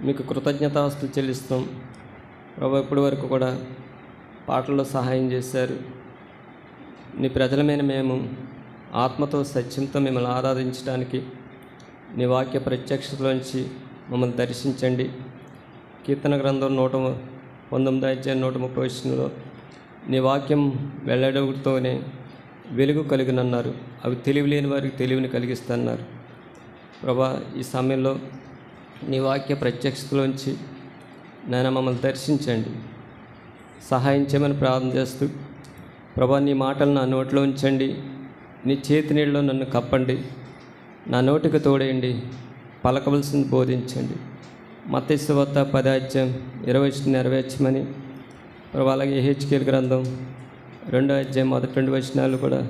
మీకు కృతజ్ఞతాస్తులు చెల్లిస్తాం ప్రభు. ఇప్పటి వరకు కూడా పాటల్లో సహాయం చేశారు. నీ ప్రజలమైన మేము ఆత్మతో సత్యంతో మిమ్మల్ని ఆరాధించడానికి నీ వాక్య ప్రత్యక్షతలోంచి మమ్మల్ని దర్శించండి. కీర్తన గ్రంథం 119:130 నీ వాక్యం వెల్లడవుతోనే వెలుగు కలిగినన్నారు, అవి తెలివి లేని వారికి తెలివిని కలిగిస్తున్నారు. ప్రభా, ఈ సమయంలో నీ వాక్య ప్రత్యక్షతలోంచి నాయన మమ్మల్ని దర్శించండి, సహాయం చేయమని ప్రార్థన చేస్తూ ప్రభా, నీ మాటలు నా నోట్లో ఉంచండి, నీ చేతి నీళ్ళలో నన్ను కప్పండి, నా నోటికి తోడేయండి, పలకవలసింది బోధించండి. మత్తయి సువార్త 10:20 నెరవేర్చమని ప్రభా, అలాగే యెహెజ్కేలు గ్రంథం 2:1-2 కూడా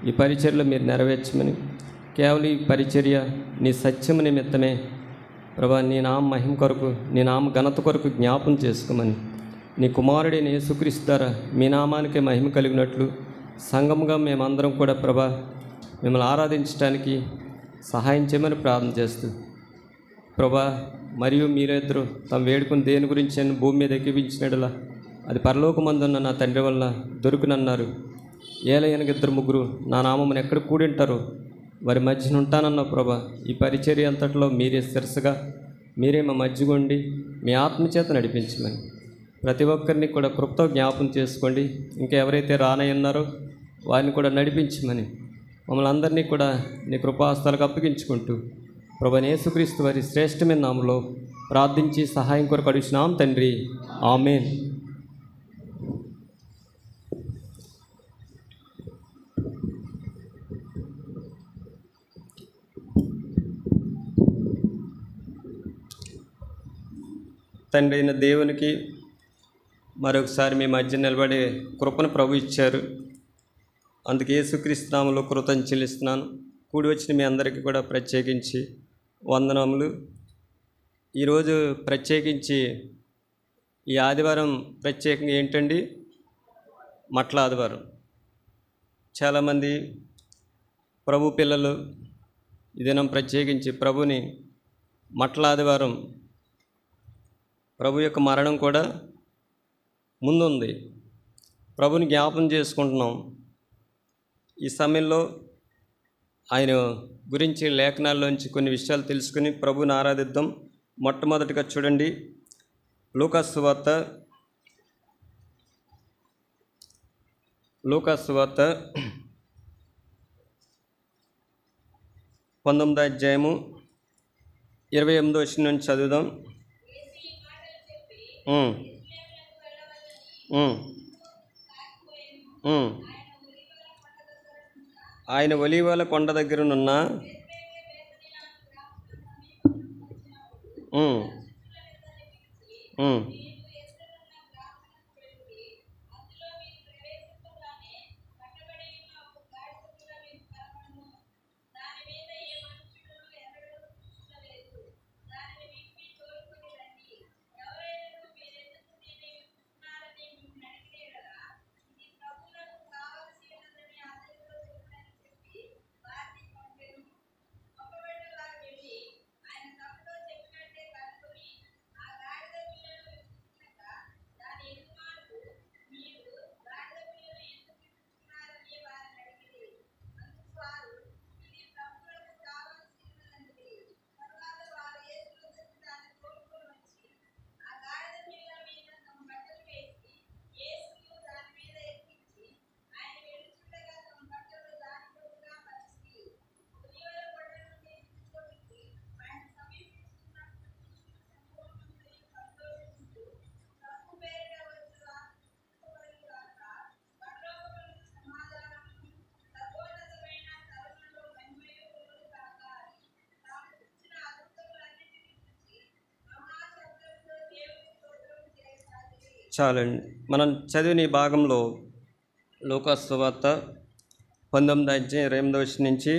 ఈ పరిచర్యలో మీరు నెరవేర్చమని, కేవలం ఈ పరిచర్య నీ సత్యము నిమిత్తమే ప్రభా, నీ నామ మహిమ కొరకు, నీ నామ ఘనత కొరకు జ్ఞాపం చేసుకోమని, నీ కుమారుడైన యేసుక్రీస్తు ద్వారా మీ నామానికి మహిమ కలిగినట్లు సంఘముగా మేమందరం కూడా ప్రభా మిమ్మల్ని ఆరాధించడానికి సహాయం చేయమని ప్రార్థన చేస్తూ ప్రభా, మరియు మీరిద్దరూ తమ వేడుకుని దేని గురించి అని భూమి మీద ఎక్కిపించినట్లా అది పరలోకమందున్న నా తండ్రి వల్ల దొరుకునన్నారు. ఏలయనగా 2-3 నా నామమును ఎక్కడ కూడింటారో వారి మధ్యన ఉంటానన్నావు ప్రభా. ఈ పరిచర్య అంతట్లో మీరే శిరస్సుగా, మీరే మా మధ్యగుండి మీ ఆత్మచేత నడిపించమని, ప్రతి ఒక్కరిని కూడా కృపతో జ్ఞాపం చేసుకోండి. ఇంకా ఎవరైతే రానయ్యున్నారో వారిని కూడా నడిపించమని, మమ్మల్ని అందరినీ కూడా నీ కృపాస్తాలకు అప్పగించుకుంటూ ప్రభు యేసుక్రీస్తు వారి శ్రేష్టమైన నామములో ప్రార్థించి సహాయం కొరకు అడుగుచున్నాం తండ్రి, ఆమేన్. తండ్రి అయిన దేవునికి మరొకసారి మీ మధ్య నిలబడే కృపను ప్రభు ఇచ్చారు. అందుకే యేసుక్రీస్తు నామములో కృతజ్ఞతలు చెల్లిస్తున్నాను. కూడి వచ్చిన మీ అందరికీ కూడా ప్రత్యేకించి వందనములు. ఈరోజు ప్రత్యేకించి ఈ ఆదివారం ప్రత్యేకంగా ఏంటండి? మట్ల ఆదివారం. చాలామంది ప్రభు పిల్లలు ఈ దినం ప్రత్యేకించి ప్రభుని మట్ల ఆదివారం, ప్రభు యొక్క మరణం కూడా ముందుంది, ప్రభుని జ్ఞాపం చేసుకుంటున్నాం. ఈ సమయంలో ఆయన గురించి లేఖనాల్లోంచి కొన్ని విషయాలు తెలుసుకుని ప్రభుని ఆరాధిద్దాం. మొట్టమొదటిగా చూడండి, లూకాసు సువార్త 19:28 నుంచి చదువుదాం. ఆయన ఒలీవల కొండ దగ్గరనున్న చాలండి. మనం చదివిన ఈ భాగంలో లూకాసు సువార్త 19:28 నుంచి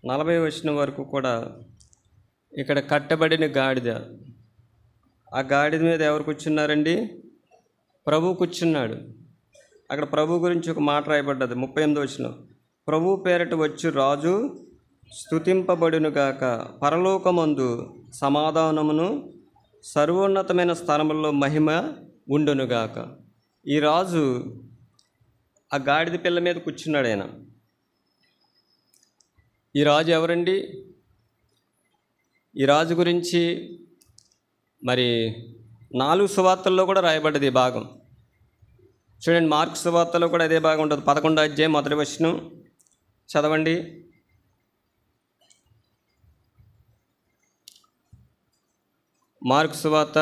40 వరకు కూడా ఇక్కడ కట్టబడిన గాడిద, ఆ గాడిద మీద ఎవరు కూర్చున్నారండి? ప్రభు కూర్చున్నాడు. అక్కడ ప్రభు గురించి ఒక మాట రాయబడ్డది 38 ప్రభు పేరట వచ్చు రాజు స్తుతింపబడునుగాక, పరలోకమందు సమాధానమును సర్వోన్నతమైన స్థానంలో మహిమ ఉండునుగాక. ఈ రాజు ఆ గాడిద పిల్ల మీద కూర్చున్నాడు. ఆయన ఈ రాజు ఎవరండి? ఈ రాజు గురించి మరి 4 సువార్తల్లో కూడా రాయబడ్డది ఈ భాగం. చూడండి, మార్కు సువార్తలో కూడా అదే భాగం ఉంటుంది. 11వ అధ్యాయం 1వ వచనం చదవండి. మార్కు సువార్త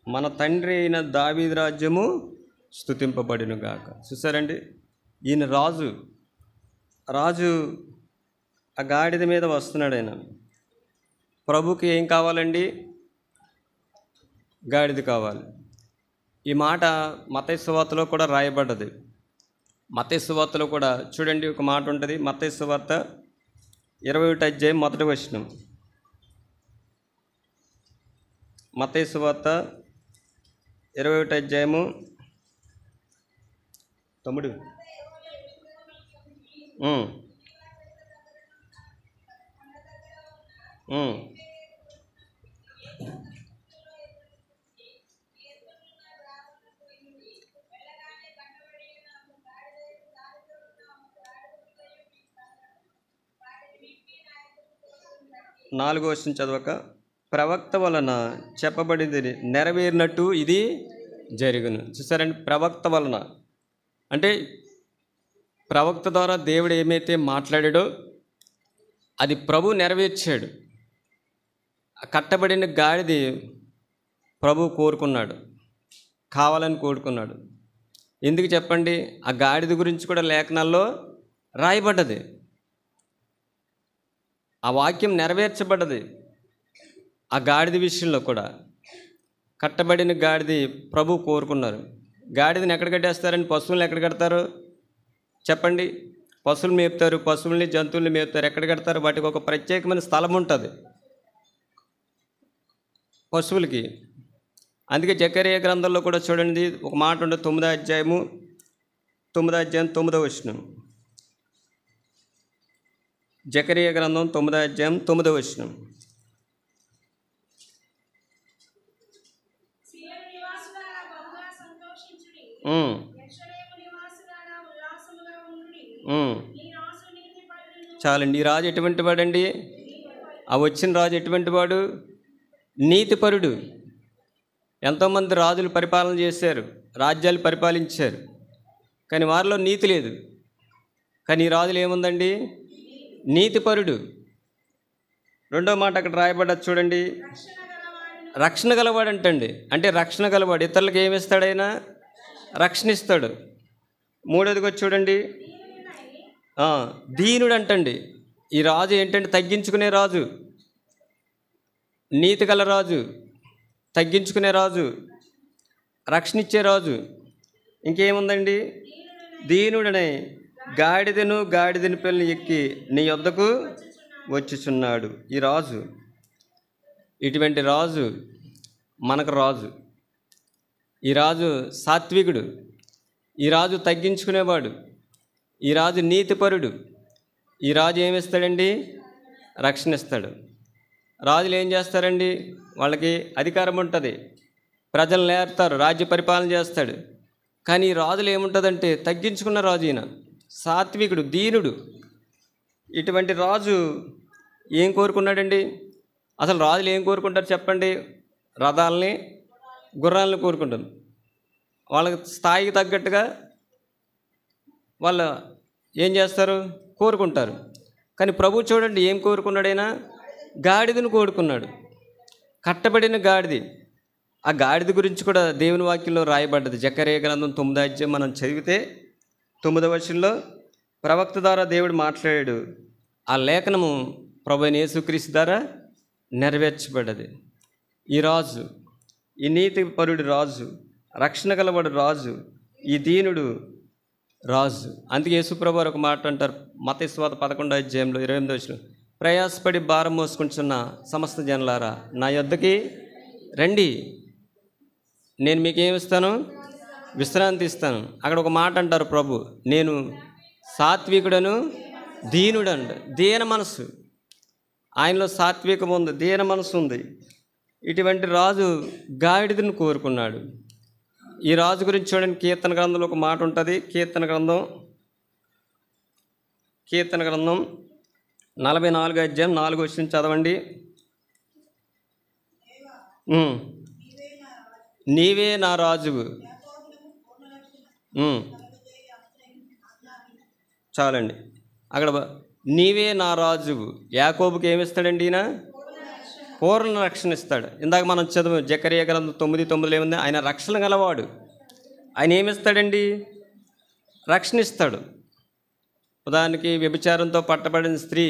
'మన తండ్రి అయిన దావీదు రాజ్యము స్తుతింపబడునుగాక.' చూసారండి, ఈయన రాజు ఆ గాడిద మీద వస్తున్నాడు. ఆయన ప్రభుకి ఏం కావాలండి? గాడిద కావాలి. ఈ మాట మత్తయి సువార్తలో కూడా రాయబడ్డది. మత్తయి సువార్తలో కూడా చూడండి, ఒక మాట ఉంటుంది. మత్తయి సువార్త 21వ అధ్యాయం 1వ వచనం. మత్తయి సువార్త 21వ అధ్యాయము 9. 4వ వచనం చదవక, ప్రవక్త వలన చెప్పబడింది నెరవేరినట్టు ఇది జరుగును. చూసారండి, ప్రవక్త వలన అంటే ప్రవక్త ద్వారా దేవుడు ఏమైతే మాట్లాడాడో అది ప్రభు నెరవేర్చాడు. కట్టబడిన గాడిది ప్రభు కోరుకున్నాడు, కావాలని కోరుకున్నాడు. ఎందుకు చెప్పండి? ఆ గాడిద గురించి కూడా లేఖనాల్లో రాయబడ్డది. ఆ వాక్యం నెరవేర్చబడ్డది. ఆ గాడిద విషయంలో కూడా కట్టబడిన గాడిది ప్రభు కోరుకున్నారు. గాడిదని ఎక్కడ కట్టేస్తారండి? పశువులను ఎక్కడ కడతారు చెప్పండి? పశువులు మేపుతారు, పశువుల్ని జంతువుల్ని మేపుతారు. ఎక్కడ కడతారు? వాటికి ఒక ప్రత్యేకమైన స్థలం ఉంటుంది పశువులకి. అందుకే జకరియా గ్రంథంలో కూడా చూడండి, ఒక మాట ఉంటుంది. 9వ అధ్యాయం 9వ వచనం. జకరియా గ్రంథం 9వ అధ్యాయం 9వ వచనం. చాలండి. ఈ రాజు ఎటువంటి వాడండి? ఆ వచ్చిన రాజు ఎటువంటి వాడు? నీతిపరుడు. ఎంతోమంది రాజులు పరిపాలన చేశారు, రాజ్యాలు పరిపాలించారు, కానీ వారిలో నీతి లేదు. కానీ ఈ రాజులు ఏముందండి? నీతిపరుడు. రెండో మాట అక్కడ రాయబడ్డది చూడండి, రక్షణ గలవాడు అంటండి. అంటే రక్షణ గలవాడు, ఇతరులకు ఏమిస్తాడైనా? రక్షణ ఇస్తాడు. మూడోదిగా చూడండి, దీనుడు అంటండి. ఈ రాజు ఏంటంటే తగ్గించుకునే రాజు, నీతి గల రాజు, తగ్గించుకునే రాజు, రక్షణ ఇచ్చే రాజు. ఇంకేముందండి? దీనుడనే గాడిదని పిల్లని ఎక్కి నీ యొద్దకు వచ్చుచున్నాడు. ఈ రాజు, ఇటువంటి రాజు మనకు రాజు. ఈ రాజు సాత్వికుడు, ఈ రాజు తగ్గించుకునేవాడు, ఈ రాజు నీతిపరుడు. ఈ రాజు ఏమిస్తాడండి? రక్షణ ఇస్తాడు. రాజులు ఏం చేస్తారండి? వాళ్ళకి అధికారం ఉంటుంది, ప్రజలు నేర్తారు, రాజ్య పరిపాలన చేస్తాడు. కానీ ఈ రాజులు ఏముంటుందంటే తగ్గించుకున్న రాజు, ఈయన సాత్వికుడు, దీనుడు. ఇటువంటి రాజు ఏం కోరుకున్నాడండి? అసలు రాజులు ఏం కోరుకుంటారు చెప్పండి? రథాలని, గుర్రాలను కోరుకుంటారు. వాళ్ళకి స్థాయికి తగ్గట్టుగా వాళ్ళు ఏం చేస్తారు? కోరుకుంటారు. కానీ ప్రభు చూడండి ఏం కోరుకున్నాడైనా? గాడిదను కోరుకున్నాడు, కట్టబడిన గాడిది. ఆ గాడిద గురించి కూడా దేవుని వాక్యంలో రాయబడ్డది. జకర్యా గ్రంథం 9వ అధ్యాయం మనం చదివితే 9వ వచనంలో ప్రవక్త ద్వారా దేవుడు మాట్లాడాడు. ఆ లేఖనము ప్రభువైన యేసుక్రీస్తు ద్వారా నెరవేర్చబడ్డది. ఈ రాజు, ఈ నీతిపరుడు రాజు, రక్షణ గలవాడు రాజు, ఈ దీనుడు రాజు. అందుకే యేసుప్రభు వారు ఒక మాట అంటారు, మత్తయి సువార్త 11వ అధ్యాయంలో 28వ వచనం, ప్రయాసపడి భారం మోసుకుంటున్న సమస్త జనులారా నా యొద్దకి రండి, నేను మీకేమిస్తాను? విశ్రాంతి ఇస్తాను. అక్కడ ఒక మాట అంటారు ప్రభు, నేను సాత్వికుడను దీనుడంట. దీన మనసు, ఆయనలో సాత్వికం ఉంది, దీన మనసు ఉంది. ఇటువంటి రాజు గాడిదను కోరుకున్నాడు. ఈ రాజు గురించి చూడండి, కీర్తన గ్రంథంలో ఒక మాట ఉంటుంది. కీర్తన గ్రంథం 44వ అధ్యాయం 4వ వచనం చదవండి. నీవే నా రాజువు. చాలండి. అక్కడ నీవే నా రాజువు. యాకోబుకి ఏమిస్తాడండి? ఈయన పూర్ణ రక్షణ ఇస్తాడు. ఇందాక మనం చదువు జకర్యా గ్రంథం 9:9 ఏముంది? ఆయన రక్షణ గలవాడు. ఆయన ఏమిస్తాడండి? రక్షణ ఇస్తాడు. ఉదాహరణకి వ్యభిచారంతో పట్టబడిన స్త్రీ,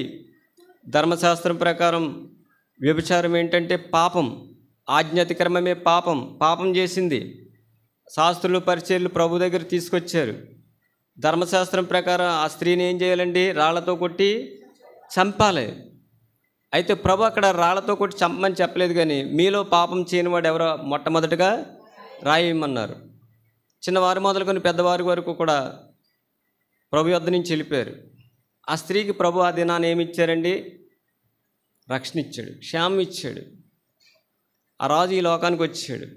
ధర్మశాస్త్రం ప్రకారం వ్యభిచారం ఏంటంటే పాపం, ఆజ్ఞాతిక్రమమే పాపం. పాపం చేసింది. శాస్త్రులు పరిచర్యలు ప్రభు దగ్గర తీసుకొచ్చారు. ధర్మశాస్త్రం ప్రకారం ఆ స్త్రీని ఏం చేయాలండి? రాళ్లతో కొట్టి చంపాలి. అయితే ప్రభు అక్కడ రాళ్లతో కొట్టి చంపమని చెప్పలేదు, కానీ మీలో పాపం చేయనివాడు ఎవరో మొట్టమొదటిగా రాయమన్నారు. చిన్నవారు మొదలుకొని పెద్దవారి వరకు కూడా ప్రభు యొద్ద నుంచి వెళ్ళిపోయారు. ఆ స్త్రీకి ప్రభు ఆ దినాన్ని ఏమి ఇచ్చారండి? రక్షణ ఇచ్చాడు, క్షేమం ఇచ్చాడు. ఆ రాజు ఈ లోకానికి వచ్చాడు.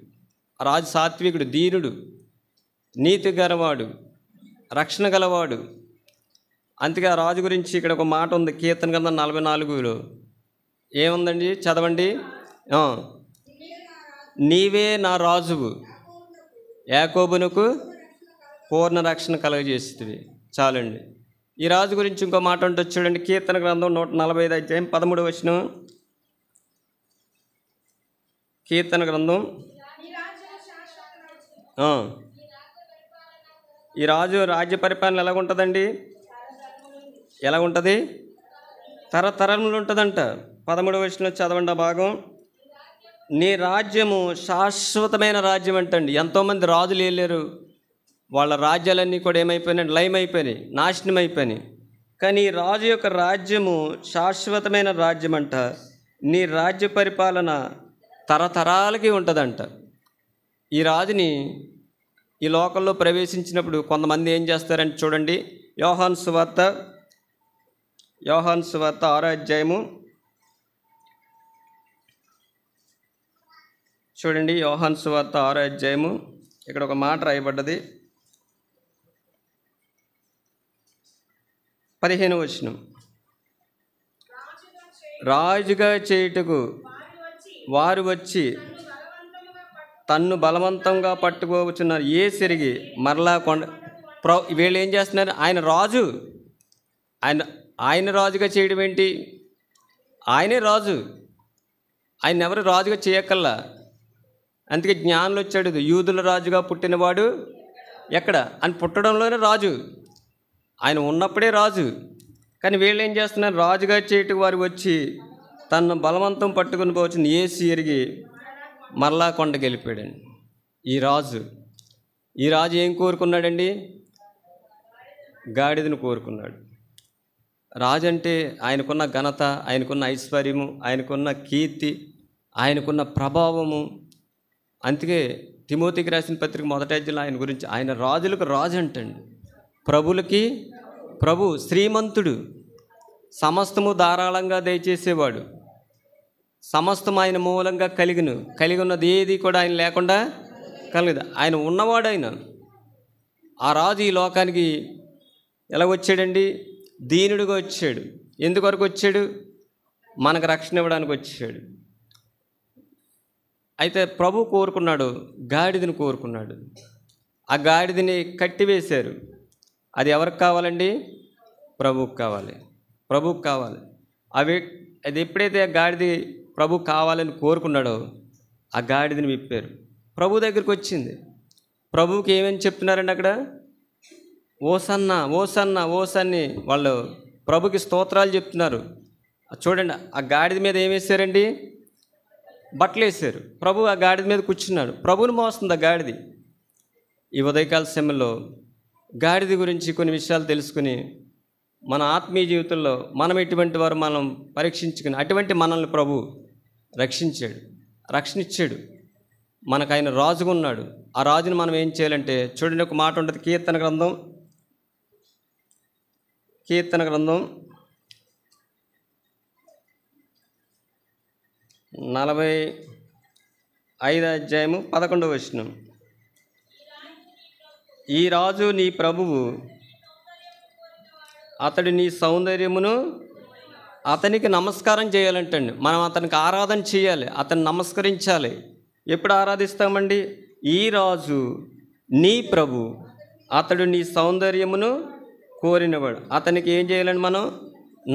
ఆ రాజు సాత్వికుడు, దీనుడు, నీతి గలవాడు, రక్షణ గలవాడు. అందుకే ఆ రాజు గురించి ఇక్కడ ఒక మాట ఉంది. కీర్తన గ్రంథం 44లో ఏముందండి? చదవండి. నీవే నా రాజువు, యాకోబునకు పూర్ణ రక్షణ కలుగజేస్తుంది. చాలండి. ఈ రాజు గురించి ఇంకో మాట ఉంటుంది చూడండి. కీర్తన గ్రంథం 145 అధ్యాయం 13వ వచనం. కీర్తన గ్రంథం, ఈ రాజు రాజ్య పరిపాలన ఎలాగుంటుందండి? ఎలాగుంటుంది? తరతరములు ఉంటుందంట. 13వ వచనంలో చదవండి ఆ భాగం. నీ రాజ్యము శాశ్వతమైన రాజ్యం అంటండి. ఎంతోమంది రాజులు వెళ్ళారు, వాళ్ళ రాజ్యాలన్నీ కూడా ఏమైపోయినాయి? లయం అయిపోయినాయి, నాశనం అయిపోయినాయి. కానీ ఈ రాజు యొక్క రాజ్యము శాశ్వతమైన రాజ్యం అంట. నీ రాజ్య పరిపాలన తరతరాలకి ఉంటుందంట. ఈ రాజుని ఈ లోకంలో ప్రవేశించినప్పుడు కొంతమంది ఏం చేస్తారంటే చూడండి, యోహాను సువార్త 6వ అధ్యాయము చూడండి. యోహాను సువార్త 6వ అధ్యాయము, ఇక్కడ ఒక మాట రాయబడ్డది. 15వ వచనం. రాజుగా చేయుటకు వారు వచ్చి తన్ను బలవంతంగా పట్టుకోవచ్చున్నారు. ఏ సిరిగి మరలా వీళ్ళు ఏం చేస్తున్నారు? ఆయన రాజు, ఆయన రాజుగా చేయడం ఏంటి? ఆయనే రాజు, ఆయన ఎవరు రాజుగా చేయక్కల్లా. అందుకే జ్ఞానులు వచ్చాడు, యూదుల రాజుగా పుట్టినవాడు ఎక్కడ అని పుట్టడంలోనే రాజు, ఆయన ఉన్నప్పుడే రాజు. కానీ వీళ్ళు ఏం చేస్తున్నారు? రాజుగా చేయటకు వారు వచ్చి తను బలవంతం పట్టుకుని పోవచ్చుని ఏసి ఎరిగి మరలా కొండకి వెళ్ళిపోయాడండి. ఈ రాజు ఏం కోరుకున్నాడండి? గాడిదను కోరుకున్నాడు. రాజు అంటే ఆయనకున్న ఘనత, ఆయనకున్న ఐశ్వర్యము, ఆయనకున్న కీర్తి, ఆయనకున్న ప్రభావము. అందుకే తిమోతికి రాసిన పత్రిక 1వ అధ్యాయంలో ఆయన గురించి, ఆయన రాజులకు రాజు అంటండి, ప్రభులకి ప్రభు, శ్రీమంతుడు, సమస్తము ధారాళంగా దయచేసేవాడు, సమస్తం ఆయన మూలంగా కలిగి ఉన్నది ఏది కూడా ఆయన లేకుండా కలగదు. ఆయన ఉన్నవాడు. ఆయన ఆ రాజు ఈ లోకానికి ఎలా వచ్చాడండి? దీనుడిగా వచ్చాడు. ఎందుకొరకు వచ్చాడు? మనకు రక్షణ ఇవ్వడానికి వచ్చాడు. అయితే ప్రభు కోరుకున్నాడు, గాడిదని కోరుకున్నాడు. ఆ గాడిదని కట్టివేశారు. అది ఎవరికి కావాలండి? ప్రభువుకి కావాలి. ప్రభువుకి కావాలి. అది ఎప్పుడైతే ఆ గాడిది ప్రభు కావాలని కోరుకున్నాడో ఆ గాడిదని విప్పారు. ప్రభు దగ్గరికి వచ్చింది. ప్రభువుకి ఏమని చెప్తున్నారండి అక్కడ? ఓసన్న ఓసన్న ఓసన్ని వాళ్ళు ప్రభుకి స్తోత్రాలు చెప్తున్నారు. చూడండి, ఆ గాడిద మీద ఏం వేశారండి? బట్టలు వేశారు. ప్రభు ఆ గాడిద మీద కూర్చున్నాడు. ప్రభువుని మోస్తుంది ఆ గాడిది. ఈ ఉదయకాల సమయంలో గాడిద గురించి కొన్ని విషయాలు తెలుసుకుని మన ఆత్మీయ జీవితంలో మనం ఎటువంటి వారు మనం పరీక్షించుకుని అటువంటి మనల్ని ప్రభు రక్షించాడు, రక్షణ ఇచ్చాడు. మనకు ఆయన రాజుగా ఉన్నాడు. ఆ రాజుని మనం ఏం చేయాలంటే, చూడండి, ఒక మాట ఉంటుంది, కీర్తన గ్రంథం 45వ అధ్యాయము 11వ వచనం. ఈ రాజు నీ ప్రభువు, అతడు నీ సౌందర్యమును, అతనికి నమస్కారం చేయాలంటండి. మనం అతనికి ఆరాధన చేయాలి, అతన్ని నమస్కరించాలి. ఎప్పుడు ఆరాధిస్తామండి? ఈ రాజు నీ ప్రభు, అతడు నీ సౌందర్యమును కోరినవాడు. అతనికి ఏం చేయాలండి? మనం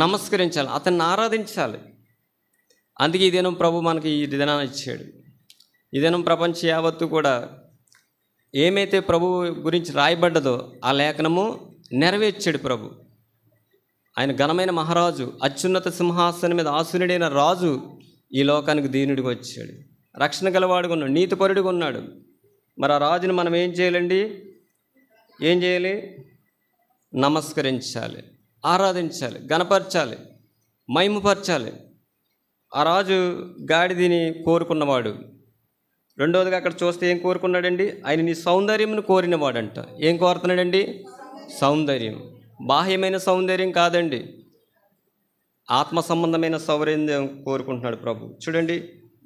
నమస్కరించాలి, అతన్ని ఆరాధించాలి. అందుకే ఈ దినం ప్రభు మనకి ఈ దినాన్ని ఇచ్చాడు. ఈ దినం ప్రపంచ యావత్తు కూడా ఏమైతే ప్రభు గురించి రాయబడ్డదో ఆ లేఖనము నెరవేర్చాడు ప్రభు. ఆయన ఘనమైన మహారాజు, అత్యున్నత సింహాసనం మీద ఆసీనుడైన రాజు ఈ లోకానికి దీనుడిగా వచ్చాడు. రక్షణ గలవాడుగా ఉన్నాడు, నీతిపరుడిగా ఉన్నాడు. మరి ఆ రాజుని మనం ఏం చేయాలండి? ఏం చేయాలి? నమస్కరించాలి, ఆరాధించాలి, గణపరచాలి, మహిమపరచాలి. ఆ రాజు గాడిదని కోరుకున్నవాడు. రెండవదిగా అక్కడ చూస్తే ఏం కోరుకున్నాడండి? ఆయన నీ సౌందర్యంను కోరినవాడంట. ఏం కోరుతున్నాడండి? సౌందర్యం. బాహ్యమైన సౌందర్యం కాదండి, ఆత్మ సంబంధమైన సౌందర్యం కోరుకుంటున్నాడు ప్రభు. చూడండి,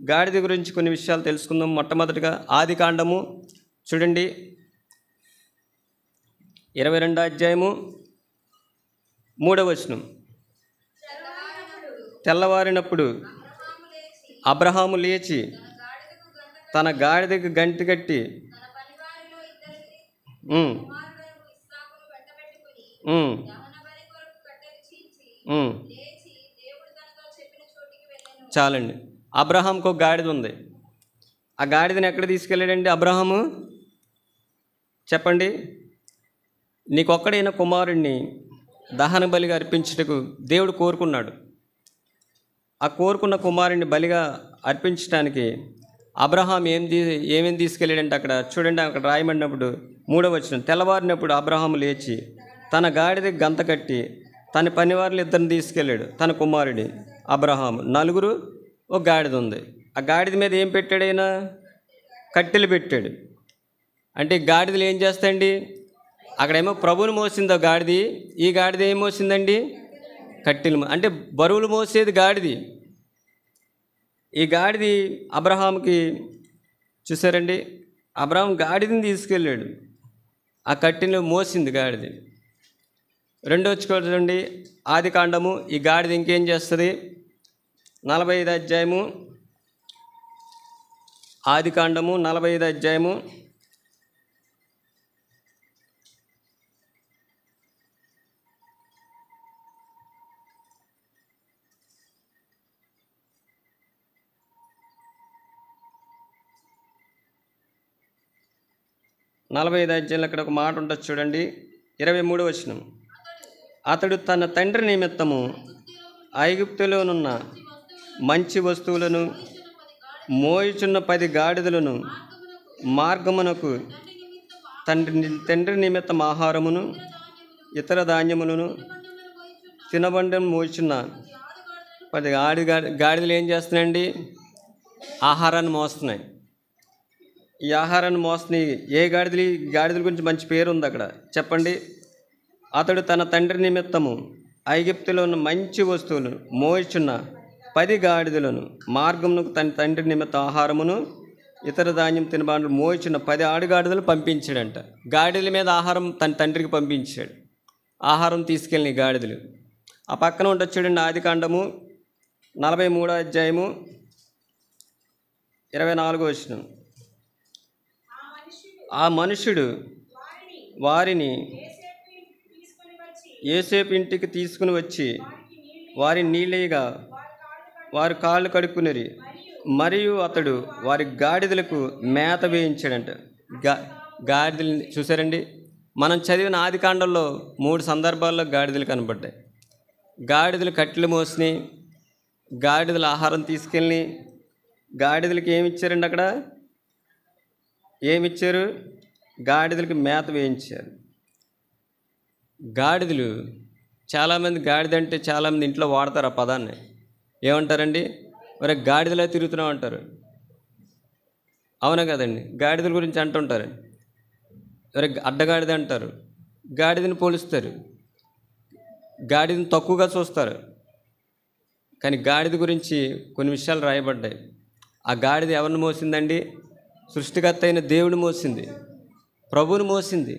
గాడిద గురించి కొన్ని విషయాలు తెలుసుకుందాం. మొట్టమొదటిగా ఆదికాండము చూడండి, 22వ అధ్యాయము 3వ వచనం. తెల్లవారినప్పుడు అబ్రహాము లేచి తన గాడిదకు గంటి కట్టి చాలండి. అబ్రహాంకు ఒక గాడిద ఉంది. ఆ గాడిదని ఎక్కడ తీసుకెళ్ళాడండి అబ్రహాము? చెప్పండి. నీకొక్కడైన కుమారుడిని దహన బలిగా అర్పించుటకు దేవుడు కోరుకున్నాడు. ఆ కోరుకున్న కుమారుడిని బలిగా అర్పించడానికి అబ్రహాం ఏమేమి తీసుకెళ్ళాడంటే అక్కడ చూడండి, అక్కడ రాయమన్నప్పుడు 3వ వచనం. తెల్లవారినప్పుడు అబ్రహాము లేచి తన గాడిదకి గంత కట్టి తన పనివారులు ఇద్దరిని తీసుకెళ్ళాడు, తన కుమారుడి అబ్రహాము. నలుగురు, ఒక గాడిద ఉంది. ఆ గాడిద మీద ఏం పెట్టాడు? ఆయన కట్టెలు పెట్టాడు. అంటే గాడిదలు ఏం చేస్తాయండి? అక్కడేమో ప్రభువుని మోసింది ఆ గాడిది, ఈ గాడిద ఏం మోసిందండి? కట్టెలు. అంటే బరువులు మోసేది గాడిది. ఈ గాడిది అబ్రహాంకి చూసారండి, అబ్రహాం గాడిదని తీసుకెళ్ళాడు, ఆ కట్టెలు మోసింది గాడిది. రెండో చూడండి, ఆదికాండము. ఈ గాడిద ఇంకేం చేస్తుంది? 45వ అధ్యాయము, ఆదికాండము 45వ అధ్యాయము 45వ అధ్యాయంలో అక్కడ ఒక మాట ఉంటుంది చూడండి, 23వ వచనం. అతడు తన తండ్రి నిమిత్తము ఐగుప్తులోనున్న మంచి వస్తువులను మోయుచున్న 10 గాడిదలను మార్గమునకు తండ్రి నిమిత్తం ఆహారమును ఇతర ధాన్యములను తినబండం మోచున్న 10 గాడిదలు ఏం చేస్తున్నాయండి? ఆహారాన్ని మోస్తున్నాయి. ఈ ఆహారాన్ని మోసని ఏ గాడిదల గురించి మంచి పేరు ఉంది అక్కడ చెప్పండి. అతడు తన తండ్రి నిమిత్తము ఐగుప్తులో ఉన్న మంచి వస్తువులను మోయిచున్న 10 గాడిదలను మార్గమును తన తండ్రి నిమిత్తం ఆహారమును ఇతర ధాన్యం తినబాండ్లు మోయిచున్న 10 ఆడుగాడిదలు పంపించాడంట. గాడిదల మీద ఆహారం తన తండ్రికి పంపించాడు. ఆహారం తీసుకెళ్ళిన గాడిదలు. ఆ పక్కన ఉంటుంది చూడండి, ఆదికాండము 43వ అధ్యాయము 24వ వచనం. ఆ మనుషుడు వారిని యోసేపు ఇంటికి తీసుకుని వచ్చి వారిని నీళ్ళేయగా వారి కాళ్ళు కడుక్కునిరి. మరియు అతడు వారి గాడిదలకు మేత వేయించాడంట. గాడిదలు చూసారండి, మనం చదివిన ఆదికాండంలో 3 సందర్భాల్లో గాడిదలు కనబడ్డాయి. గాడిదలు కట్టెలు మోసినాయి, గాడిదలు ఆహారం తీసుకెళ్ళి, గాడిదలకి ఏమి ఇచ్చారండి అక్కడ? ఏమిచ్చారు? గాడిదలకి మేత వేయించారు. గాడిదలు చాలామంది గాడిద అంటే చాలామంది ఇంట్లో వాడతారు ఆ పదాన్ని. ఏమంటారండి? మరి గాడిదలా తిరుగుతున్నాం అంటారు. అవునా కదండి? గాడిదల గురించి అంటుంటారు. మరి అడ్డగాడిద అంటారు. గాడిదని పోలుస్తారు, గాడిదని తక్కువగా చూస్తారు. కానీ గాడిద గురించి కొన్ని విషయాలు రాయబడ్డాయి. ఆ గాడిద ఎవరిని మోసిందండి? సృష్టికర్త అయిన దేవుడు మోసింది, ప్రభువుని మోసింది,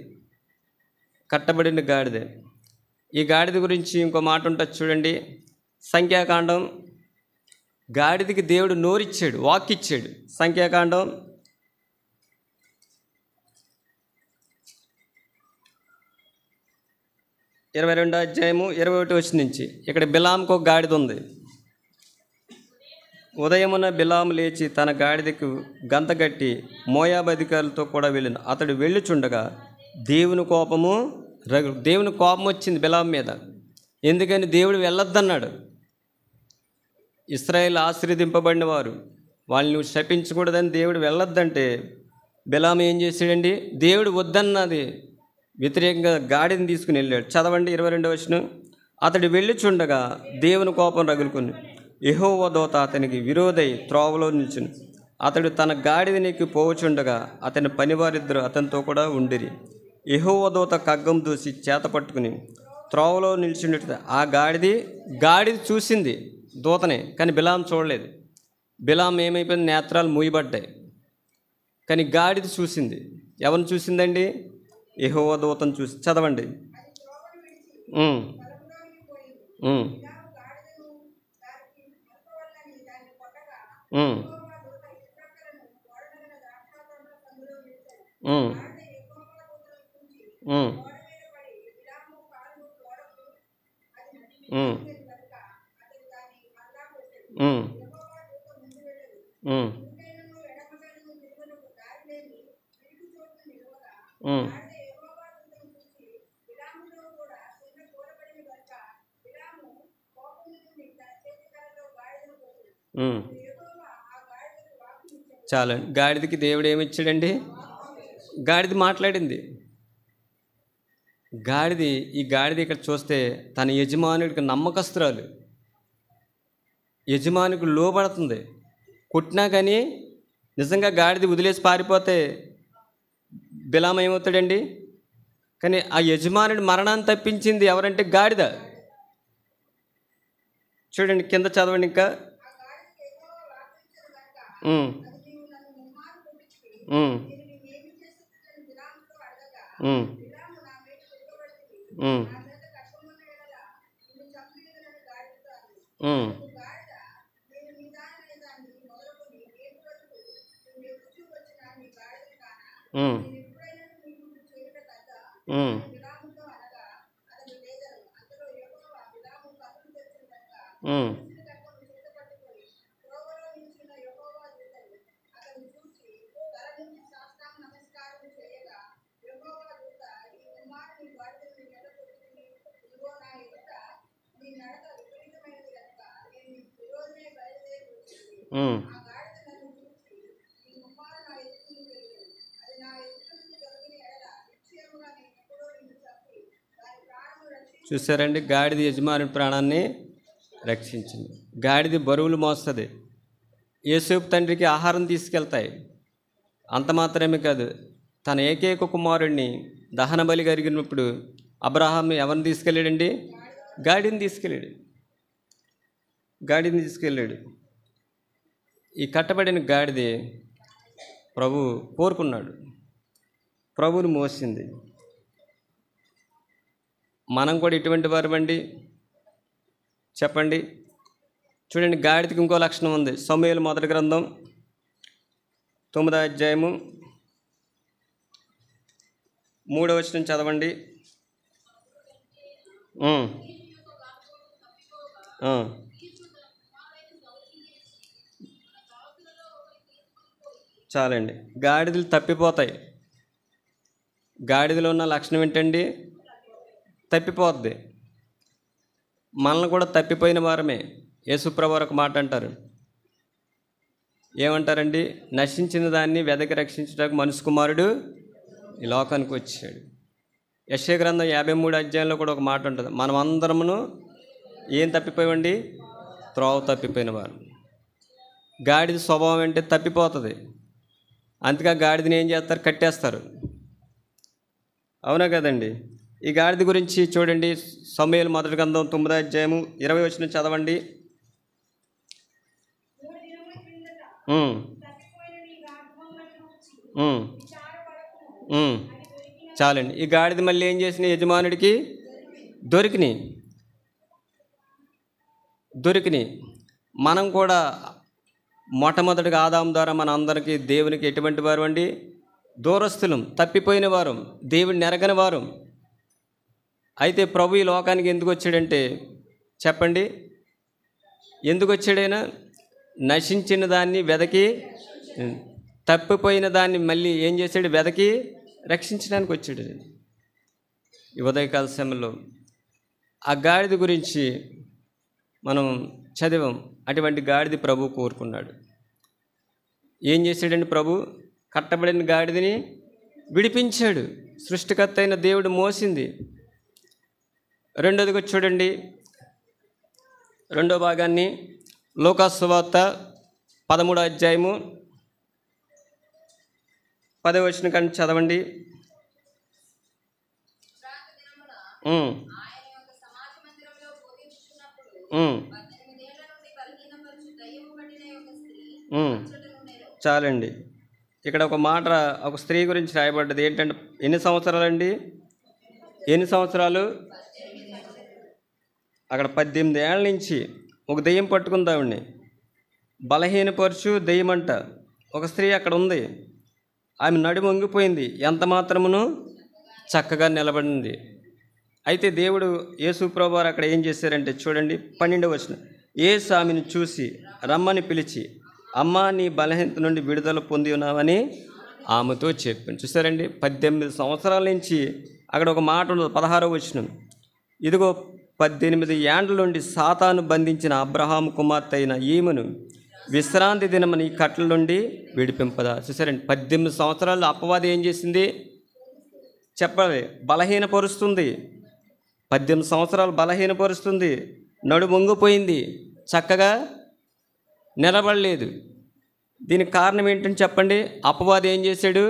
కట్టబడిన గాడిద. ఈ గాడిద గురించి ఇంకో మాట ఉంటుంది చూడండి, సంఖ్యాకాండం. గాడిదకి దేవుడు నోరిచ్చాడు, వాక్ ఇచ్చాడు. సంఖ్యాకాండం 22వ అధ్యాయము 21వ వచనం నుంచి. ఇక్కడ బిలాముకు ఒక గాడిద ఉంది. ఉదయమున బిలాము లేచి తన గాడిదకు గంతగట్టి మోయాబు అధికారులతో కూడా వెళ్ళిన. అతడు వెళ్ళుచుండగా దేవుని కోపం వచ్చింది బిలాము మీద. ఎందుకని? దేవుడు వెళ్ళొద్దన్నాడు. ఇశ్రాయేలు ఆశీర్వదింపబడిన వారు, వాళ్ళని నువ్వు శపించకూడదని దేవుడు వెళ్ళొద్దంటే బిలాము ఏం చేశాడండి? దేవుడు వద్దన్నది వ్యతిరేకంగా గాడిని తీసుకుని వెళ్ళాడు. చదవండి 22వ వచనం. అతడు వెళ్ళుచుండగా దేవుని కోపం రగులుకుంది. యెహోవా దూత అతనికి విరోధై త్రోవలో నిల్చుని. అతడు తన గాడిదనికి పోవచుండగా అతని పనివారిద్దరు అతనితో కూడా ఉండిరి. యెహోవా దూత ఖడ్గం దూసి చేత పట్టుకుని త్రోవలో నిల్చుండి ఆ గాడిద చూసింది దూతనే, కానీ బిలాం చూడలేదు. బిలాం ఏమైపోయింది? నేత్రాలు మూయబడ్డాయి. కానీ గాడిద చూసింది. ఎవరిని చూసిందండి? యెహోవా దూతను చూసి. చదవండి. చాలండి. గాడిదకి దేవుడు ఏమిచ్చాడండి? గాడిద మాట్లాడింది. ఈ గాడిద ఇక్కడ చూస్తే తన యజమానుడికి నమ్మకస్తురాలు, యజమానికి లోబడుతుంది. కుట్టినా కానీ నిజంగా గాడిద వదిలేసి పారిపోతే బిలాము ఏమవుతాడండి? కానీ ఆ యజమానుడి మరణాన్ని తప్పించింది ఎవరంటే గాడిద. చూడండి కింద చదవండి ఇంకా. చూసారండి, గాడిద యజమాని ప్రాణాన్ని రక్షించింది. గాడిద బరువులు మోస్తుంది, యోసేపు తండ్రికి ఆహారం తీసుకెళ్తాయి. అంత మాత్రమే కాదు, తన ఏకైక కుమారుడిని దహన బలి జరిగినప్పుడు అబ్రహాం ఎవరిని తీసుకెళ్ళాడండి? గాడిని తీసుకెళ్ళాడు. ఈ కట్టబడిన గాడిది ప్రభు కోరుకున్నాడు, ప్రభువుని మోసింది. మనం కూడా ఇటువంటి వారమండి చెప్పండి. చూడండి, గాడిదకి ఇంకో లక్షణం ఉంది. సమూయేలు మొదటి గ్రంథం 9వ అధ్యాయము 3వ వచనం చదవండి. చాలండి. గాడిదలు తప్పిపోతాయి. గాడిదలో ఉన్న లక్షణం ఏంటండి? తప్పిపోద్ది. మనల్ని కూడా తప్పిపోయిన వారమే. యేసుప్రభువారు ఒక మాట అంటారు, ఏమంటారండి? నశించిన దాన్ని వెదకి రక్షించడానికి మనుష్య కుమారుడు ఈ లోకానికి వచ్చాడు. యెషయా గ్రంథం 53 అధ్యాయంలో కూడా ఒక మాట ఉంటుంది, మనం అందరమును ఏం తప్పిపోయామండి? త్రోవ తప్పిపోయిన వారు. గాడిద స్వభావం అంటే తప్పిపోతుంది. అందుకే గాడిదని ఏం చేస్తారు? కట్టేస్తారు. అవునా కదండి? ఈ గాడిద గురించి చూడండి, సమూయేలు మొదటి గ్రంథం 9వ అధ్యాయము 20వ వచనం చదవండి. చాలండి. ఈ గాడిద మళ్ళీ ఏం చేసిన? యజమానుడికి దొరికినాయి. మనం కూడా మొట్టమొదటిగా ఆదాము ద్వారా మన అందరికీ దేవునికి ఎటువంటి వారు అండి? దూరస్తులం, తప్పిపోయిన వారం, దేవుడిని ఎరగని వారం. అయితే ప్రభు ఈ లోకానికి ఎందుకు వచ్చాడంటే చెప్పండి, ఎందుకు వచ్చాడైనా? నశించిన దాన్ని వెదకి, తప్పిపోయిన దాన్ని మళ్ళీ ఏం చేశాడు? వెదకి రక్షించడానికి వచ్చాడు. ఈ ఉదయకాల సమయంలో ఆ గాడిద గురించి మనం చదివాం. అటువంటి గాడిద ప్రభు కోరుకున్నాడు. ఏం చేశాడండి ప్రభు? కట్టబడిన గాడిదని విడిపించాడు. సృష్టికర్త అయిన దేవుడు మోసింది. రెండోదిగా చూడండి, రెండో భాగాన్ని లూకా సువార్త 13వ అధ్యాయము 10వ వచనం కానీ చదవండి. చాలండి. ఇక్కడ ఒక మాట ఒక స్త్రీ గురించి రాయబడ్డది. ఏంటంటే ఎన్ని సంవత్సరాలండి? ఎన్ని సంవత్సరాలు? అక్కడ 18 ఏళ్ళ నుంచి ఒక దెయ్యం పట్టుకుంది ఆవిడ్ని. బలహీనపరచు దెయ్యం అంట. ఒక స్త్రీ అక్కడ ఉంది. ఆమె నడుము వంగిపోయింది, ఎంత మాత్రమును చక్కగా నిలబడింది. అయితే దేవుడు యేసుప్రభువారు అక్కడ ఏం చేశారంటే చూడండి, 12వ వచనం. యేసు ఆమెను చూసి రమ్మని పిలిచి, అమ్మా, నీ బలహీనత నుండి విడుదల పొంది ఉన్నావని ఆమెతో చెప్పాను. చూసారండి, 18 సంవత్సరాల నుంచి అక్కడ ఒక మాట ఉండదు. 16వ వచనం. ఇదిగో 18 ఏండ్ల నుండి సాతాను బంధించిన అబ్రహాము కుమార్తె అయిన ఈమెను విశ్రాంతి దినమని ఈ కట్ల నుండి విడిపింపదా. చూసారండి, 18 సంవత్సరాలు అపవాది ఏం చేసింది చెప్పాలి? బలహీనపరుస్తుంది. 18 సంవత్సరాలు బలహీనపరుస్తుంది. నడుము వంగిపోయింది, చక్కగా నిలబడలేదు. దీనికి కారణం ఏంటని చెప్పండి? అపవాది ఏం చేశాడు?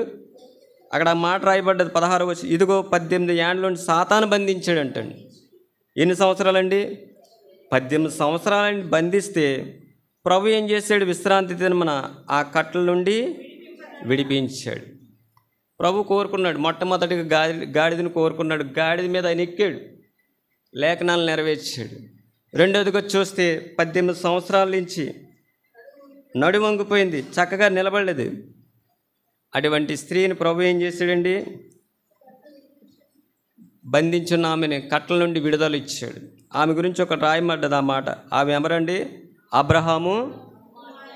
అక్కడ ఆ మాట రాయబడ్డది 16వ వచనం. ఇదిగో 18 ఏండ్ల నుండి సాతాను బంధించాడు అంటండి. ఎన్ని సంవత్సరాలండి? 18 సంవత్సరాలని బంధిస్తే ప్రభు ఏం చేశాడు? విశ్రాంతి దినమున ఆ కట్ల నుండి విడిపించాడు. ప్రభు కోరుకున్నాడు, మొట్టమొదటిగా గాడిదని కోరుకున్నాడు. గాడిద మీద ఆయన ఎక్కాడు, లేఖనాలు నెరవేర్చాడు. రెండోదిగా చూస్తే 18 సంవత్సరాల నుంచి నడుము వంగిపోయింది, చక్కగా నిలబడలేదు. అటువంటి స్త్రీని ప్రభు ఏం చేశాడండి? బంధించున్న ఆమెని కట్ల నుండి విడుదల ఇచ్చాడు. ఆమె గురించి ఒక రాయబడ్డది ఆ మాట. ఆమె ఎవరండి? అబ్రహాము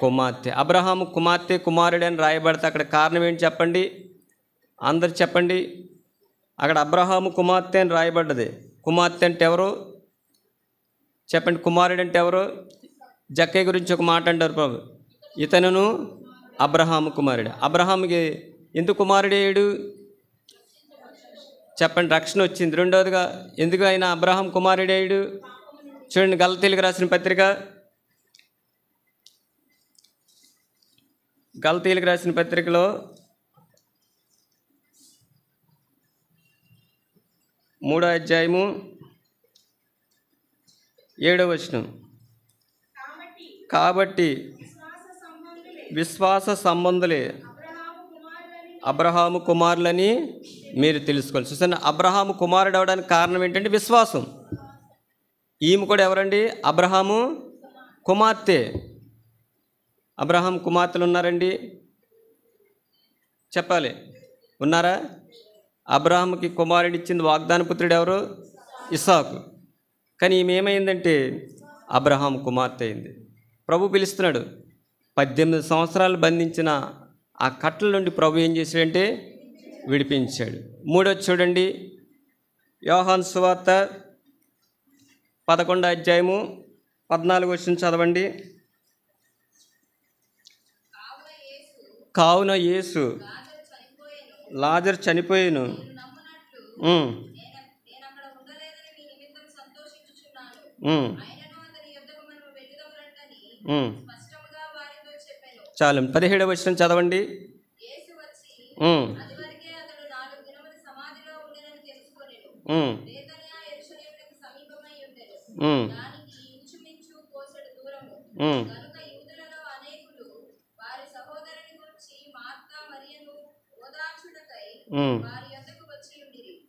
కుమార్తె. అబ్రహాము కుమార్తె కుమారుడు అని రాయబడితే అక్కడ కారణం ఏంటి చెప్పండి? అందరు చెప్పండి. అక్కడ అబ్రహాము కుమార్తె అని రాయబడ్డది. కుమార్తె అంటే ఎవరు చెప్పండి? కుమారుడు అంటే ఎవరు? జక్కయ్య గురించి ఒక మాట అంటారు ప్రభు, ఇతనును అబ్రహాము కుమారుడు. అబ్రహాముకి ఎందుకు కుమారుడేయుడు చెప్పండి? రక్షణ వచ్చింది. రెండవదిగా ఎందుకు ఆయన అబ్రహాం కుమారుడేయుడు? చూడండి, గలతీయులకు రాసిన పత్రిక, గలతీయులకు రాసిన పత్రికలో 3వ అధ్యాయము 7వ వచనం. కాబట్టి విశ్వాస సంబంధులే అబ్రహాము కుమారులని మీరు తెలుసుకోవాలి. చూసాను, అబ్రహాము కుమారుడు అవడానికి కారణం ఏంటంటే విశ్వాసం. ఈమె కూడా ఎవరండి? అబ్రహాము కుమార్తె. అబ్రహాం కుమార్తెలు ఉన్నారండి? చెప్పాలి, ఉన్నారా? అబ్రహాముకి కుమారుడు ఇచ్చింది వాగ్దాన పుత్రుడు ఎవరు? ఇస్సాకు. కానీ ఈమె ఏమైందంటే అబ్రహాం కుమార్తె అయింది. ప్రభు పిలుస్తున్నాడు. 18 సంవత్సరాలు బంధించిన ఆ కట్టల నుండి ప్రభు ఏం చేశాడంటే విడిపించాడు. 3వ చూడండి, యోహాను సువార్త 11వ అధ్యాయము 14వ వచనం చదవండి. కావున యేసు లాజరు చనిపోయాను. చాలు. 17వ వచనం చదవండి.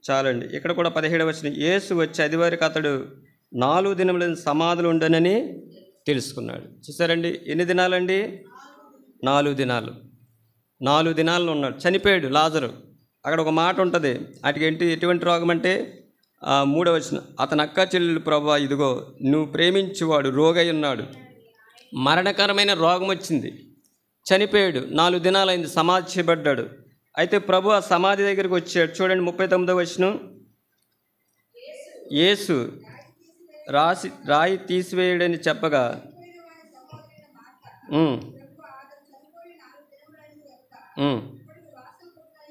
చాలండి. ఇక్కడ కూడా 17వ వచనం, యేసు వచ్చి అది వరకు అతడు 4 దినముల సమాధులు ఉండనని తెలుసుకున్నాడు. చూసారండి, ఎన్ని దినాలండి? 4 దినాలు. 4 దినాల్లో ఉన్నాడు. చనిపోయాడు లాజరు. అక్కడ ఒక మాట ఉంటుంది, అటుకేంటి ఎటువంటి రోగం అంటే 3వ వచనం, అతని అక్క చెల్లెలు, ప్రభువా ఇదిగో నువ్వు ప్రేమించువాడు రోగై ఉన్నాడు, మరణకరమైన రోగం వచ్చింది, చనిపోయాడు, 4 దినాలైంది, సమాధి చేయబడ్డాడు. అయితే ప్రభు ఆ సమాధి దగ్గరికి వచ్చాడు. చూడండి 39వ వచనం, యేసు రాయి తీసివేయడని చెప్పగా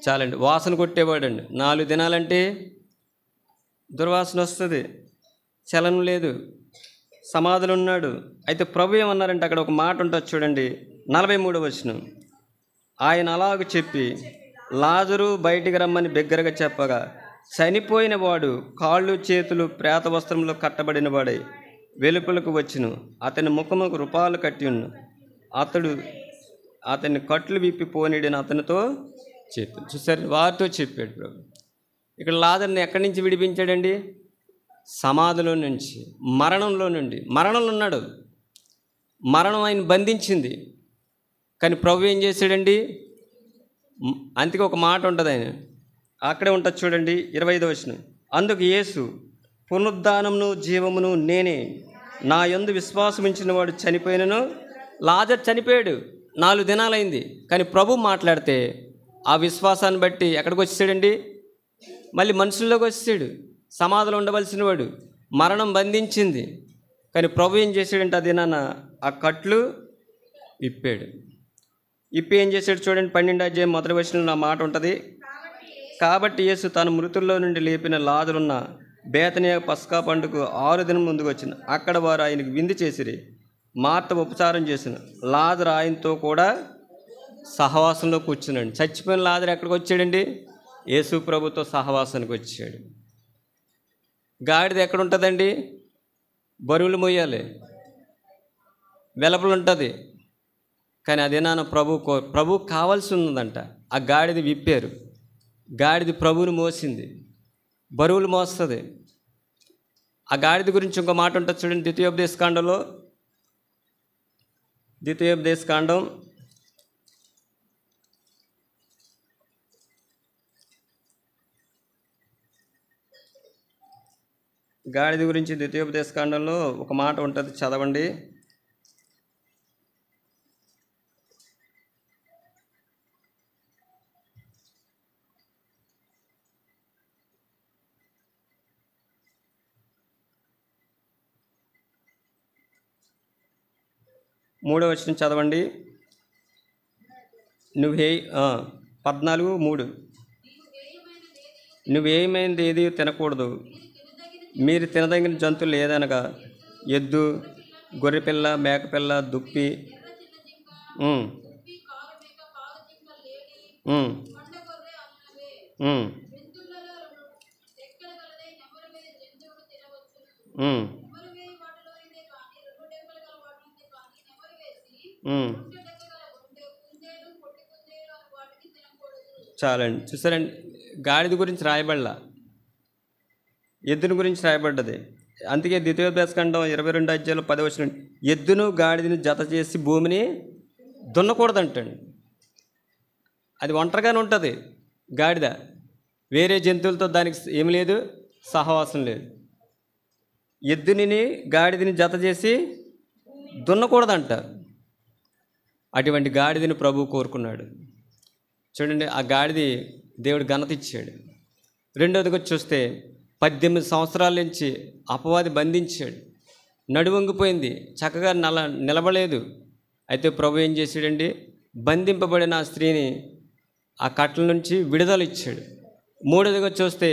చాలండి, వాసన కొట్టేవాడండి. 4 దినాలంటే దుర్వాసన వస్తుంది, చలనం లేదు, సమాధులు ఉన్నాడు. అయితే ప్రభు ఏమన్నారంటే అక్కడ ఒక మాట ఉంటుంది చూడండి, 43వ వచనం, ఆయన అలాగ చెప్పి లాజరు బయటికి రమ్మని బిగ్గరగా చెప్పగా చనిపోయిన వాడు కాళ్ళు చేతులు ప్రేత వస్త్రంలో కట్టబడిన వాడై వెలుపలకు వచ్చును, అతని ముఖముకు రూపాలు కట్టి ఉన్న అతన్ని కట్లు విప్పి పోనీడని అతనితో చెప్పాడు. చూసారు, వారితో చెప్పాడు ప్రభు. ఇక్కడ లాజరుని ఎక్కడి నుంచి విడిపించాడండి? సమాధిలో నుంచి, మరణంలో నుండి. మరణంలో ఉన్నాడు, మరణం ఆయన బంధించింది. కానీ ప్రభు ఏం చేశాడండి? అందుకే ఒక మాట ఉంటుంది, ఆయన అక్కడే ఉంటుంది చూడండి 25వ వచనం, అందుకు యేసు పునరుద్ధానమును జీవమును నేనే, నా యందు విశ్వాసం ఉంచిన వాడు చనిపోయినను. లాజరు చనిపోయాడు, 4 దినాలైంది. కానీ ప్రభు మాట్లాడితే ఆ విశ్వాసాన్ని బట్టి ఎక్కడికి వచ్చాడండి? మళ్ళీ మనుషుల్లోకి వచ్చాడు. సమాధిలో ఉండవలసిన వాడు, మరణం బంధించింది. కానీ ప్రభు ఏం చేశాడంటే అది ఆ కట్లు విప్పాడు. ఇప్పి ఏం చేశాడు చూడండి 12వ అధ్యాయం 1వ వచనంలో నా మాట ఉంటుంది, కాబట్టి యేసు తన మృతుల్లో నుండి లేపిన లాజరున్న బేతనియ పస్కా పండుగ 6 దినం ముందుకు వచ్చింది. అక్కడ వారు ఆయనకు విందు చేసిరి. మార్త ఉపచారం చేసిన లాజరు ఆయనతో కూడా సహవాసంలో కూర్చున్నాడు. చచ్చిపోయిన లాజరు ఎక్కడికి వచ్చాడండి? యేసు ప్రభుతో సహవాసానికి వచ్చాడు. గాడిద ఎక్కడ ఉంటుందండి? బరువులు మోయాలి, వెలపలు ఉంటుంది. కానీ అదేనా ప్రభు కావాల్సి ఉన్నదంట. ఆ గాడిద విప్పారు, గాడిద ప్రభువుని మోసింది, బరువులు మోస్తుంది. ఆ గాడిద గురించి ఇంకో మాట ఉంటుంది చూడండి ద్వితీయోపదేశకాండంలో, ద్వితీయోపదేశకాండం 2వ ఒక మాట ఉంటుంది, చదవండి. మూడవ వచనం చదవండి. 14:3 నువ్వేమైంది ఏది తినకూడదు, మీరు తినదగిన జంతువులు ఏదనగా ఎద్దు, గొర్రెపిల్ల, మేకపిల్ల, దుప్పి, ఉమ్, ఉమ్. చాలండి. చూసారండి, గాడిద గురించి రాయబడలా, ఎద్దుని గురించి రాయబడ్డది. అందుకే ద్వితీయోపదేశకాండం 22 అధ్యాయంలో 10 వచనం, ఎద్దును గాడిదని జత చేసి భూమిని దున్నకూడదంటండి. అది ఒంటరిగానే ఉంటుంది గాడిద, వేరే జంతువులతో దానికి ఏమి లేదు, సహవాసం లేదు. ఎద్దుని గాడిదని జత చేసి దున్నకూడదంట. అటువంటి గాడిదని ప్రభువు కోరుకున్నాడు. చూడండి, ఆ గాడిది దేవుడు ఘనత ఇచ్చాడు. రెండోదిగా చూస్తే 18 సంవత్సరాల నుంచి అపవాది బంధించాడు, నడువంగిపోయింది, చక్కగా నిలబడలేదు. అయితే ప్రభు ఏం చేశాడండి, బంధింపబడిన ఆ స్త్రీని ఆ కట్టల నుంచి విడుదల ఇచ్చాడు. మూడోదిగా చూస్తే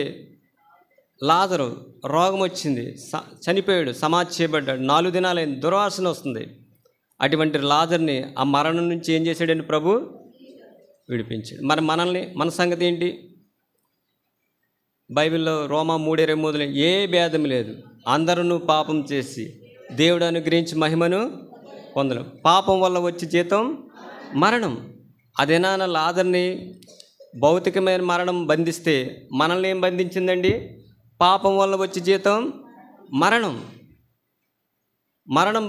లాజరు రోగం వచ్చింది, చనిపోయాడు, సమాధి చేయబడ్డాడు, 4 దినాలైంది, దుర్వాసన వస్తుంది. అటువంటి లాజర్ని ఆ మరణం నుంచి ఏం చేశాడండి, ప్రభు విడిపించాడు. మరి మన సంగతి ఏంటి? బైబిల్లో రోమా 3:23 ఏ భేదం లేదు, అందరూ పాపం చేసి దేవుడు అనుగ్రహించి మహిమను పొందడం, పాపం వల్ల వచ్చే జీతం మరణం. అదేనా లాజర్ని భౌతికమైన మరణం బంధిస్తే మనల్ని ఏం బంధించిందండి? పాపం వల్ల వచ్చే జీతం మరణం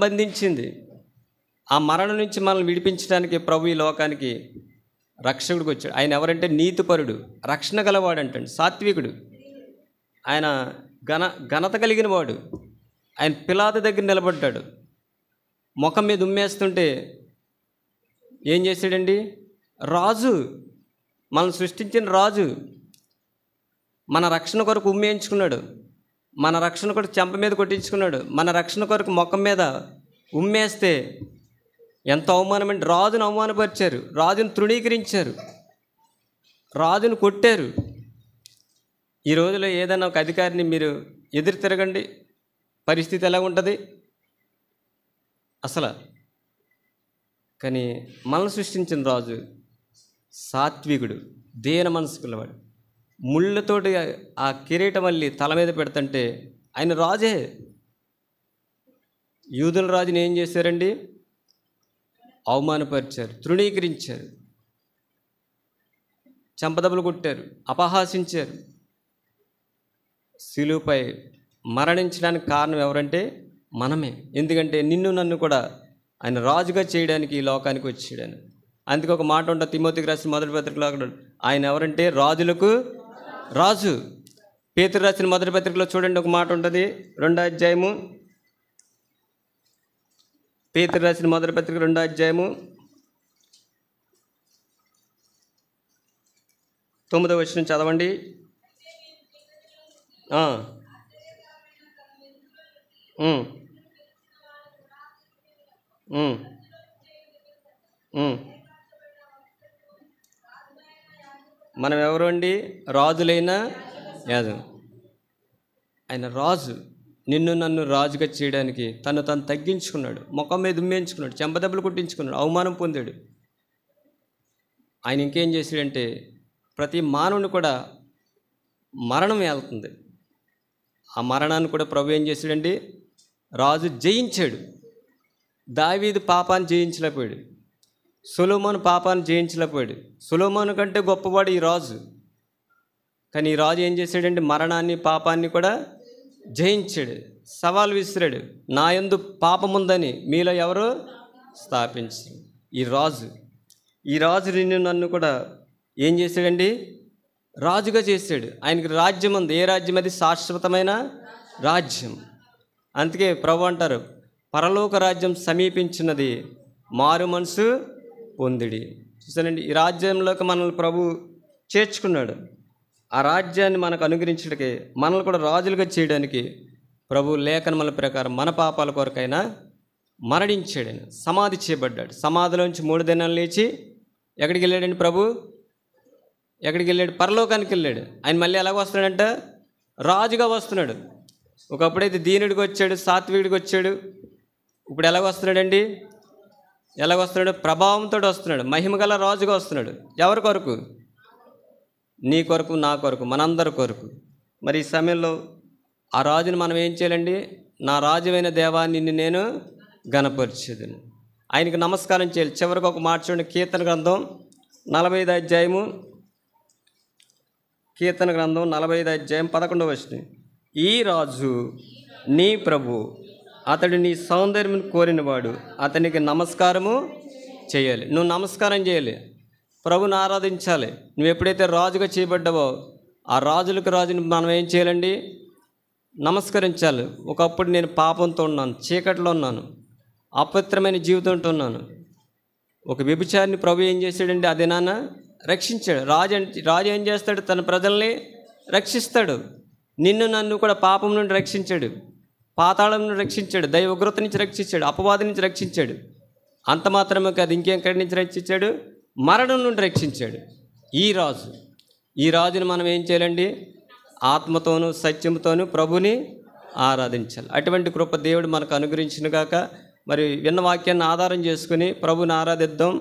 బంధించింది. ఆ మరణం నుంచి మనల్ని విడిపించడానికి ప్రభు ఈ లోకానికి రక్షకుడికి వచ్చాడు. ఆయన ఎవరంటే నీతిపరుడు, రక్షణ గలవాడు అంటండి, సాత్వికుడు, ఆయన ఘనత కలిగిన వాడు. ఆయన పిలాతు దగ్గర నిలబడ్డాడు, ముఖం మీద ఉమ్మేస్తుంటే ఏం చేశాడండి? రాజు, మనల్ని సృష్టించిన రాజు మన రక్షణ కొరకు ఉమ్మేయించుకున్నాడు, మన రక్షణ కొరకు చెంప మీద కొట్టించుకున్నాడు, మన రక్షణ కొరకు ముఖం మీద ఉమ్మేస్తే ఎంత అవమానమంటే, రాజును అవమానపరిచారు, రాజును తృణీకరించారు, రాజును కొట్టారు. ఈ రోజులో ఏదైనా ఒక అధికారిని మీరు ఎదురు తిరగండి, పరిస్థితి ఎలా ఉంటుంది అసలు. కానీ మనల్ని సృష్టించిన రాజు సాత్వికుడు, దీన మనసు పిల్లవాడు. ముళ్ళతోటి ఆ కిరీటం మళ్ళీ తల మీద పెడుతుంటే ఆయన రాజే. యూదుల రాజుని ఏం చేశారండి? అవమానపరిచారు, తృణీకరించారు, చెంపదెబ్బలు కొట్టారు, అపహాసించారు. శిలువపై మరణించడానికి కారణం ఎవరంటే మనమే. ఎందుకంటే నిన్ను నన్ను కూడా ఆయన రాజుగా చేయడానికి ఈ లోకానికి వచ్చాడని. అందుకే ఒక మాట ఉంటుంది తిమోతికి రాసిన 1 పత్రికలో, ఆయన ఎవరంటే రాజులకు రాజు. పేతురు రాసిన 1 పత్రికలో చూడండి, ఒక మాట ఉంటుంది, 2వ అధ్యాయము, పేతురు రాసిన 1 పత్రిక 2వ అధ్యాయము 9వ వచనం చదవండి. మనం ఎవరు అండి? రాజులైన యాజం. ఆయన రాజు, నిన్ను నన్ను రాజుగా చేయడానికి తను తగ్గించుకున్నాడు, ముఖం మీద ఉమ్మేయించుకున్నాడు, చెంపదెబ్బలు కొట్టించుకున్నాడు, అవమానం పొందాడు. ఆయన ఇంకేం చేశాడంటే ప్రతి మానవుని కూడా మరణం వెళ్తుంది, ఆ మరణాన్ని కూడా ప్రభు ఏం చేశాడండి? రాజు జయించాడు. దావీదు పాపాన్ని జయించలేకపోయాడు, సొలొమోను పాపాన్ని జయించలేకపోయాడు. సొలొమోను కంటే గొప్పవాడు ఈ రాజు. కానీ ఈ రాజు ఏం చేశాడంటే మరణాన్ని, పాపాన్ని కూడా జయించాడు. సవాల్ విసిరాడు, నా యందు పాపముందని మీలో ఎవరు స్థాపించరు. ఈ రాజు నిన్ను నన్ను కూడా ఏం చేశాడండి? రాజుగా చేశాడు. ఆయనకి రాజ్యం ఉంది. ఏ రాజ్యం అది? శాశ్వతమైన రాజ్యం. అందుకే ప్రభు అంటారు, పరలోక రాజ్యం సమీపించినది, మారు మనసు పొందిడి. చూసానండి, ఈ రాజ్యంలోకి మనల్ని ప్రభు చేర్చుకున్నాడు. ఆ రాజ్యాన్ని మనకు అనుగ్రహించడానికి, మనల్ని కూడా రాజులుగా చేయడానికి ప్రభు లేఖనముల ప్రకారం మన పాపాల కొరకైనా మరణించాడు. సమాధి చేయబడ్డాడు. సమాధిలోంచి 3 దినాలు లేచి ఎక్కడికి వెళ్ళాడండి ప్రభు? ఎక్కడికి వెళ్ళాడు? పరలోకానికి వెళ్ళాడు. ఆయన మళ్ళీ ఎలాగ వస్తున్నాడంట? రాజుగా వస్తున్నాడు. ఒకప్పుడైతే దీనుడికి వచ్చాడు, సాత్వికుడికి వచ్చాడు. ఇప్పుడు ఎలాగ వస్తున్నాడండి? ఎలాగ వస్తున్నాడు? ప్రభావంతో వస్తున్నాడు, మహిమగల రాజుగా వస్తున్నాడు. ఎవరి కొరకు? నీ కొరకు, నా కొరకు, మనందరి కొరకు. మరి ఈ సమయంలో ఆ రాజుని మనం ఏం చేయాలండి? నా రాజువైన దేవా నిన్ను నేను గణపరిచేదను. ఆయనకి నమస్కారం చేయాలి. చివరికి ఒక మాట చూడండి, కీర్తన గ్రంథం 45 అధ్యాయము, కీర్తన గ్రంథం 45 అధ్యాయం 11వ వచనం. ఈ రాజు నీ ప్రభు, అతడు నీ సౌందర్యం కోరినవాడు, అతనికి నమస్కారము చేయాలి. నువ్వు నమస్కారం చేయాలి, ప్రభుని ఆరాధించాలి. నువ్వు ఎప్పుడైతే రాజుగా చేయబడ్డావో ఆ రాజులకు రాజుని మనం ఏం చేయాలండి? నమస్కరించాలి. ఒకప్పుడు నేను పాపంతో ఉన్నాను, చీకట్లో ఉన్నాను, అపవిత్రమైన జీవితంతో ఉన్నాను. ఒక వ్యభిచారిని ప్రభు ఏం చేశాడండి? అదే నాన్న రక్షించాడు. రాజు ఏం చేస్తాడు? తన ప్రజల్ని రక్షిస్తాడు. నిన్ను నన్ను కూడా పాపం నుండి రక్షించాడు, పాతాళం నుండి రక్షించాడు, దైవ ఉగ్రత నుంచి రక్షించాడు, అపవాది నుంచి రక్షించాడు. అంత మాత్రమే కాదు, ఇంకెక్కడి నుంచి రక్షించాడు? మరణం నుండి రక్షించాడు. ఈ రాజుని మనం ఏం చేయాలండి? ఆత్మతోనూ సత్యంతోనూ ప్రభుని ఆరాధించాలి. అటువంటి కృప దేవుడు మనకు అనుగ్రహించును గాక. మరి విన్న వాక్యాన్ని ఆధారం చేసుకుని ప్రభుని ఆరాధిద్దాం.